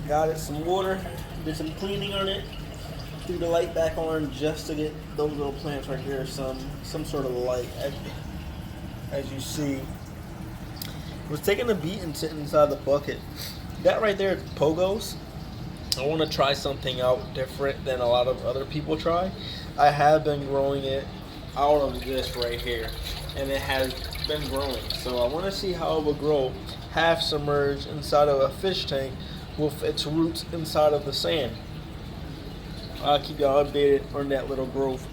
Got it some water, did some cleaning on it, threw the light back on just to get those little plants right here some sort of light. As you see, was taking a beat and sitting inside the bucket. That right there is pogos. I want to try something out different than a lot of other people try. I have been growing it out of this right here, and it has been growing. So I want to see how it will grow half submerged inside of a fish tank with its roots inside of the sand. I'll keep y'all updated on that little growth.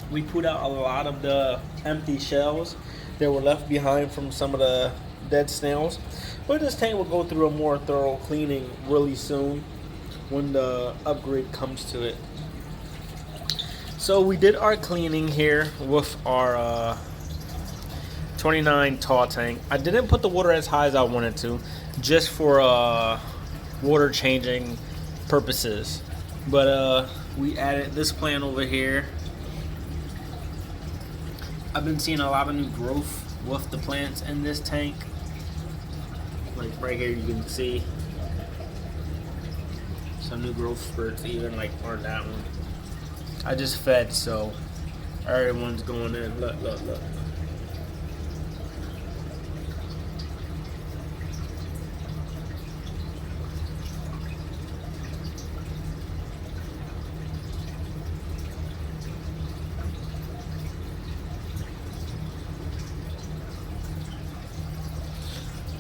We put out a lot of the empty shells that were left behind from some of the dead snails, but this tank will go through a more thorough cleaning really soon when the upgrade comes to it. So we did our cleaning here with our 29 tall tank. I didn't put the water as high as I wanted to, just for water changing purposes, but we added this plant over here. I've been seeing a lot of new growth with the plants in this tank. Like right here you can see some new growth spurts, even like on that one. I just fed, so everyone's going in. Look, look, look.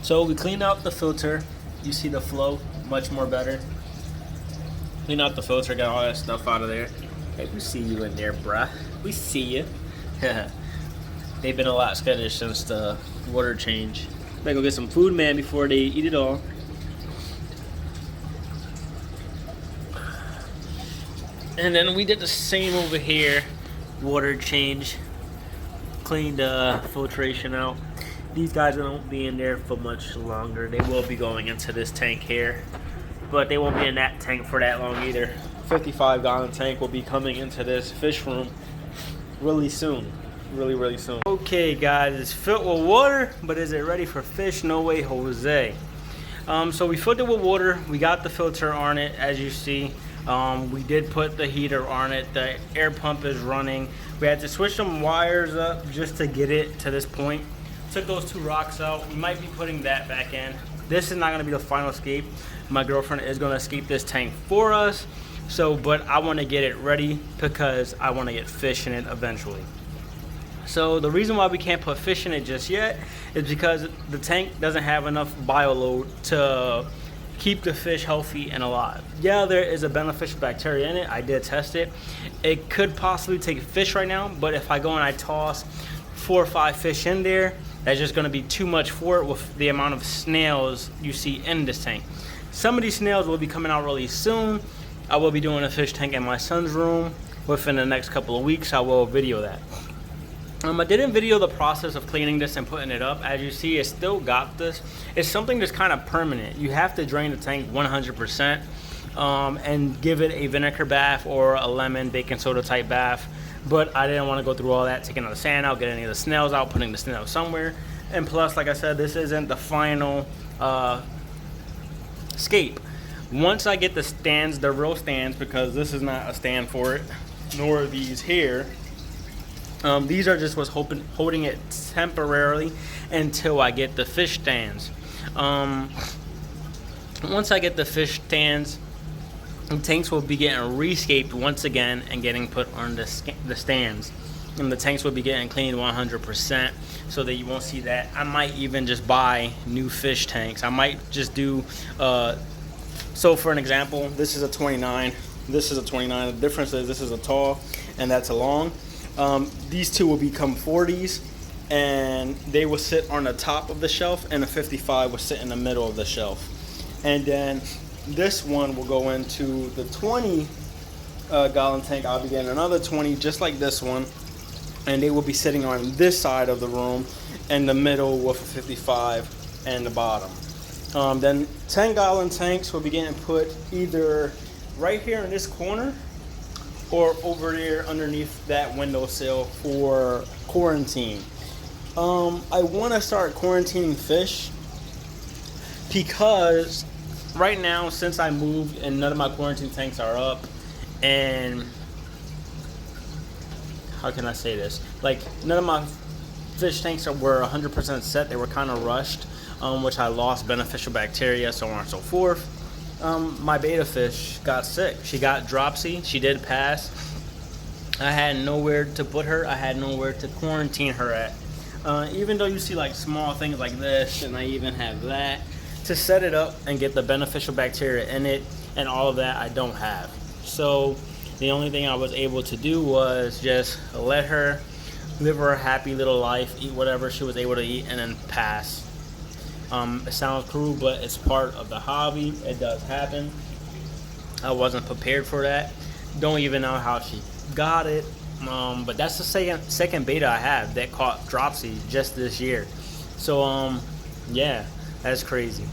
So we cleaned out the filter. You see the flow much more better. Clean out the filter, got all that stuff out of there. Hey, we see you in there, bruh. We see you. They've been a lot skittish since the water change. Better go get some food, man, before they eat it all. And then we did the same over here. Water change. Cleaned the filtration out. These guys won't be in there for much longer. They will be going into this tank here, but they won't be in that tank for that long either. 55-gallon tank will be coming into this fish room really soon. Really soon. Okay guys, it's filled with water, but is it ready for fish? No way, Jose. So we filled it with water. We got the filter on it, as you see. We did put the heater on it. The air pump is running. We had to switch some wires up just to get it to this point. Took those two rocks out. We might be putting that back in. This is not going to be the final escape. My girlfriend is going to escape this tank for us. So, but I want to get it ready because I want to get fish in it eventually. So the reason why we can't put fish in it just yet is because the tank doesn't have enough bioload to keep the fish healthy and alive. Yeah, there is a beneficial bacteria in it. I did test it. It could possibly take fish right now, but if I go and I toss 4 or 5 fish in there, that's just going to be too much for it with the amount of snails you see in this tank. Some of these snails will be coming out really soon. I will be doing a fish tank in my son's room within the next couple of weeks. I will video that. I didn't video the process of cleaning this and putting it up. As you see, it still got this. It's something that's kind of permanent. You have to drain the tank 100% and give it a vinegar bath or a lemon baking soda type bath. But I didn't want to go through all that, taking all the sand out, getting any of the snails out, putting the snails somewhere. And plus, like I said, this isn't the final escape. Once I get the stands, the real stands, because this is not a stand for it, nor are these here. These are just what's holding it temporarily until I get the fish stands. Once I get the fish stands, the tanks will be getting rescaped once again and getting put on the stands. And the tanks will be getting cleaned 100% so that you won't see that. I might even just buy new fish tanks. I might just do, so for an example, this is a 29. This is a 29. The difference is this is a tall and that's a long. These two will become 40s and they will sit on the top of the shelf, and a 55 will sit in the middle of the shelf. And then this one will go into the 20 gallon tank. I'll be getting another 20 just like this one, and they will be sitting on this side of the room in the middle with a 55 and the bottom. Then 10 gallon tanks will be getting put either right here in this corner or over there underneath that windowsill for quarantine. I want to start quarantining fish because right now, since I moved and none of my quarantine tanks are up, and how can I say this? Like, none of my fish tanks were 100% set. They were kind of rushed, which I lost beneficial bacteria, so on and so forth. My beta fish got sick. She got dropsy. She did pass. I had nowhere to put her. I had nowhere to quarantine her at. Even though you see like small things like this, and I even have that, to set it up and get the beneficial bacteria in it and all of that, I don't have. So the only thing I was able to do was just let her live her happy little life, eat whatever she was able to eat, and then pass. It sounds cruel, but it's part of the hobby. It does happen. I wasn't prepared for that. Don't even know how she got it. But that's the second beta I have that caught dropsy just this year. So yeah, that's crazy.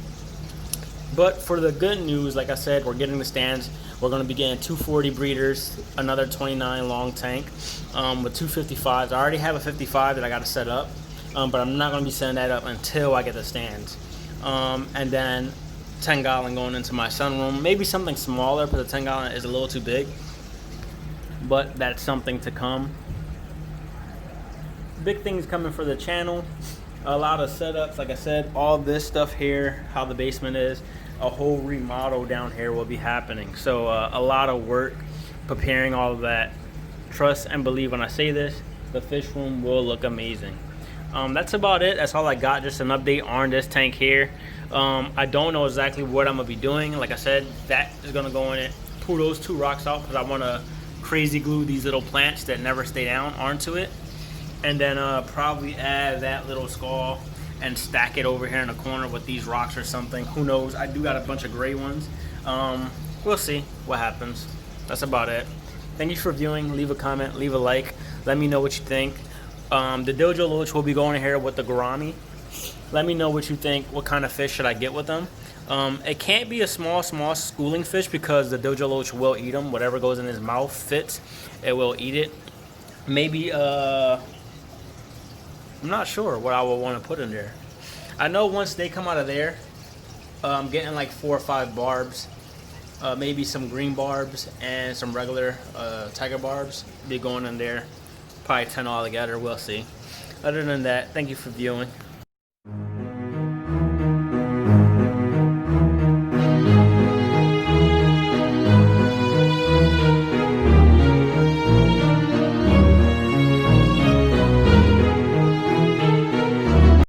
But for the good news, like I said, we're getting the stands. We're going to be getting 240 breeders, another 29 long tank with 255s. I already have a 55 that I got to set up, but I'm not going to be setting that up until I get the stands. And then 10 gallon going into my sunroom. Maybe something smaller, but the 10 gallon is a little too big. But that's something to come. Big things coming for the channel. A lot of setups, like I said, all this stuff here, how the basement is, a whole remodel down here will be happening. So a lot of work preparing all of that. Trust and believe when I say this, the fish room will look amazing. That's about it. That's all I got. Just an update on this tank here. I don't know exactly what I'm gonna be doing. Like I said, that is gonna go in it. Pull those two rocks out because I want to crazy glue these little plants that never stay down onto it. And then probably add that little skull and stack it over here in the corner with these rocks or something. Who knows? I do got a bunch of gray ones. We'll see what happens. That's about it. Thank you for viewing. Leave a comment, leave a like. Let me know what you think. The Dojo Loach will be going here with the gourami. Let me know what you think. What kind of fish should I get with them? It can't be a small schooling fish because the Dojo Loach will eat them. Whatever goes in his mouth fits, it will eat it. Maybe I'm not sure what I would want to put in there. I know once they come out of there, I'm getting like 4 or 5 barbs, maybe some green barbs and some regular tiger barbs. Be going in there, probably 10 all together. We'll see. Other than that, thank you for viewing.